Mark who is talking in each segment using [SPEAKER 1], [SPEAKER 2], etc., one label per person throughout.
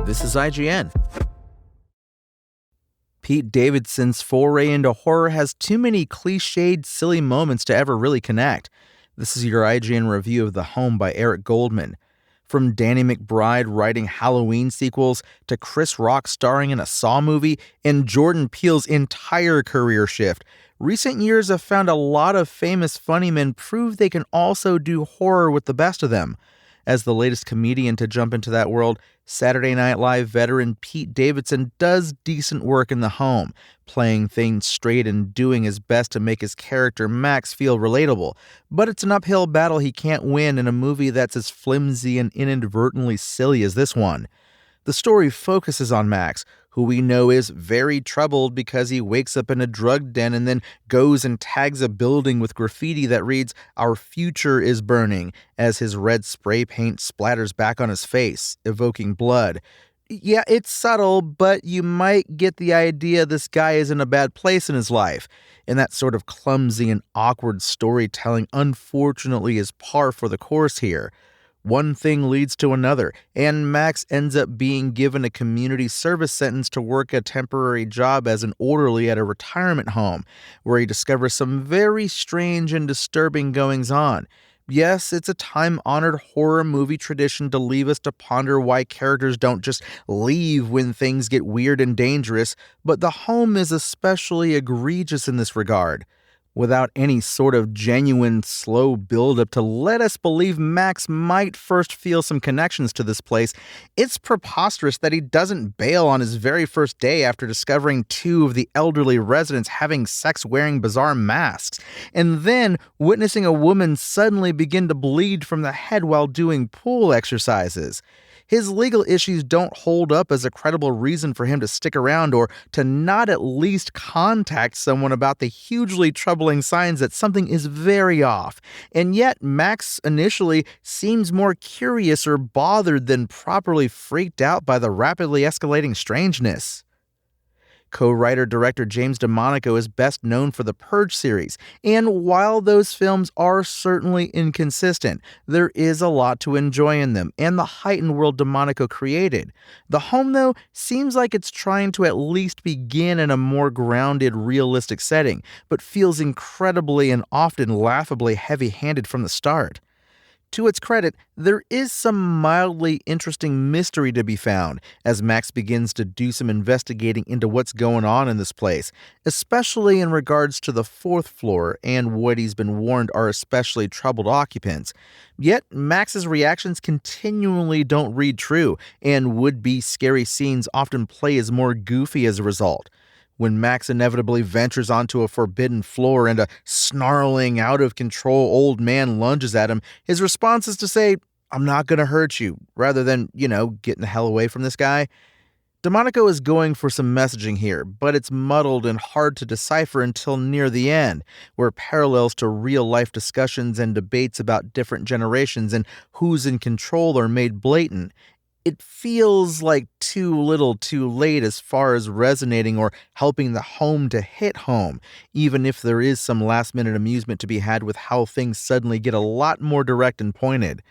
[SPEAKER 1] This is IGN. Pete Davidson's foray into horror has too many clichéd, silly moments to ever really connect. This is your IGN review of The Home by Eric Goldman. From Danny McBride writing Halloween sequels to Chris Rock starring in a Saw movie and Jordan Peele's entire career shift, recent years have found a lot of famous funny men prove they can also do horror with the best of them. As the latest comedian to jump into that world, Saturday Night Live veteran Pete Davidson does decent work in The Home, playing things straight and doing his best to make his character Max feel relatable. But it's an uphill battle he can't win in a movie that's as flimsy and inadvertently silly as this one. The story focuses on Max, who we know is very troubled because he wakes up in a drug den and then goes and tags a building with graffiti that reads, "Our future is burning," as his red spray paint splatters back on his face, evoking blood. Yeah, it's subtle, but you might get the idea this guy is in a bad place in his life. And that sort of clumsy and awkward storytelling unfortunately is par for the course here. One thing leads to another, and Max ends up being given a community service sentence to work a temporary job as an orderly at a retirement home, where he discovers some very strange and disturbing goings-on. Yes, it's a time-honored horror movie tradition to leave us to ponder why characters don't just leave when things get weird and dangerous, but The Home is especially egregious in this regard. Without any sort of genuine, slow build-up to let us believe Max might first feel some connections to this place, it's preposterous that he doesn't bail on his very first day after discovering two of the elderly residents having sex wearing bizarre masks, and then witnessing a woman suddenly begin to bleed from the head while doing pool exercises. His legal issues don't hold up as a credible reason for him to stick around or to not at least contact someone about the hugely troubling signs that something is very off. And yet, Max initially seems more curious or bothered than properly freaked out by the rapidly escalating strangeness. Co-writer-director James DeMonaco is best known for the Purge series, and while those films are certainly inconsistent, there is a lot to enjoy in them and the heightened world DeMonaco created. The Home, though, seems like it's trying to at least begin in a more grounded, realistic setting, but feels incredibly and often laughably heavy-handed from the start. To its credit, there is some mildly interesting mystery to be found as Max begins to do some investigating into what's going on in this place, especially in regards to the fourth floor and what he's been warned are especially troubled occupants. Yet, Max's reactions continually don't read true, and would-be scary scenes often play as more goofy as a result. When Max inevitably ventures onto a forbidden floor and a snarling, out-of-control old man lunges at him, his response is to say, "I'm not going to hurt you," rather than, getting the hell away from this guy. DeMonaco is going for some messaging here, but it's muddled and hard to decipher until near the end, where parallels to real-life discussions and debates about different generations and who's in control are made blatant. It feels like too little too late as far as resonating or helping The Home to hit home, even if there is some last-minute amusement to be had with how things suddenly get a lot more direct and pointed.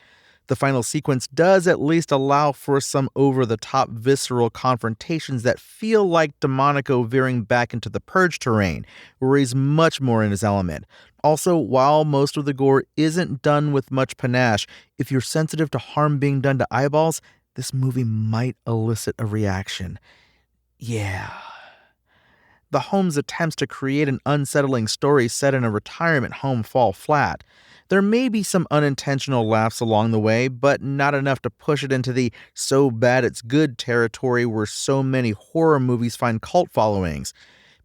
[SPEAKER 1] The final sequence does at least allow for some over-the-top visceral confrontations that feel like DeMonaco veering back into the Purge terrain, where he's much more in his element. Also, while most of the gore isn't done with much panache, if you're sensitive to harm being done to eyeballs, this movie might elicit a reaction. Yeah. The Home's attempts to create an unsettling story set in a retirement home fall flat. There may be some unintentional laughs along the way, but not enough to push it into the so bad it's good territory where so many horror movies find cult followings.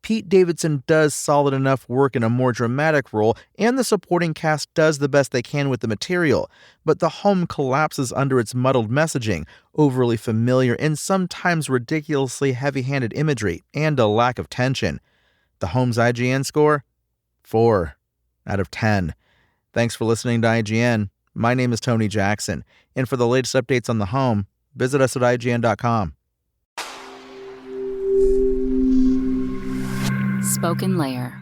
[SPEAKER 1] Pete Davidson does solid enough work in a more dramatic role, and the supporting cast does the best they can with the material, but The Home collapses under its muddled messaging, overly familiar and sometimes ridiculously heavy-handed imagery, and a lack of tension. The Home's IGN score? 4 out of 10. Thanks for listening to IGN. My name is Tony Jackson, and for the latest updates on The Home, visit us at IGN.com.
[SPEAKER 2] Spoken Layer.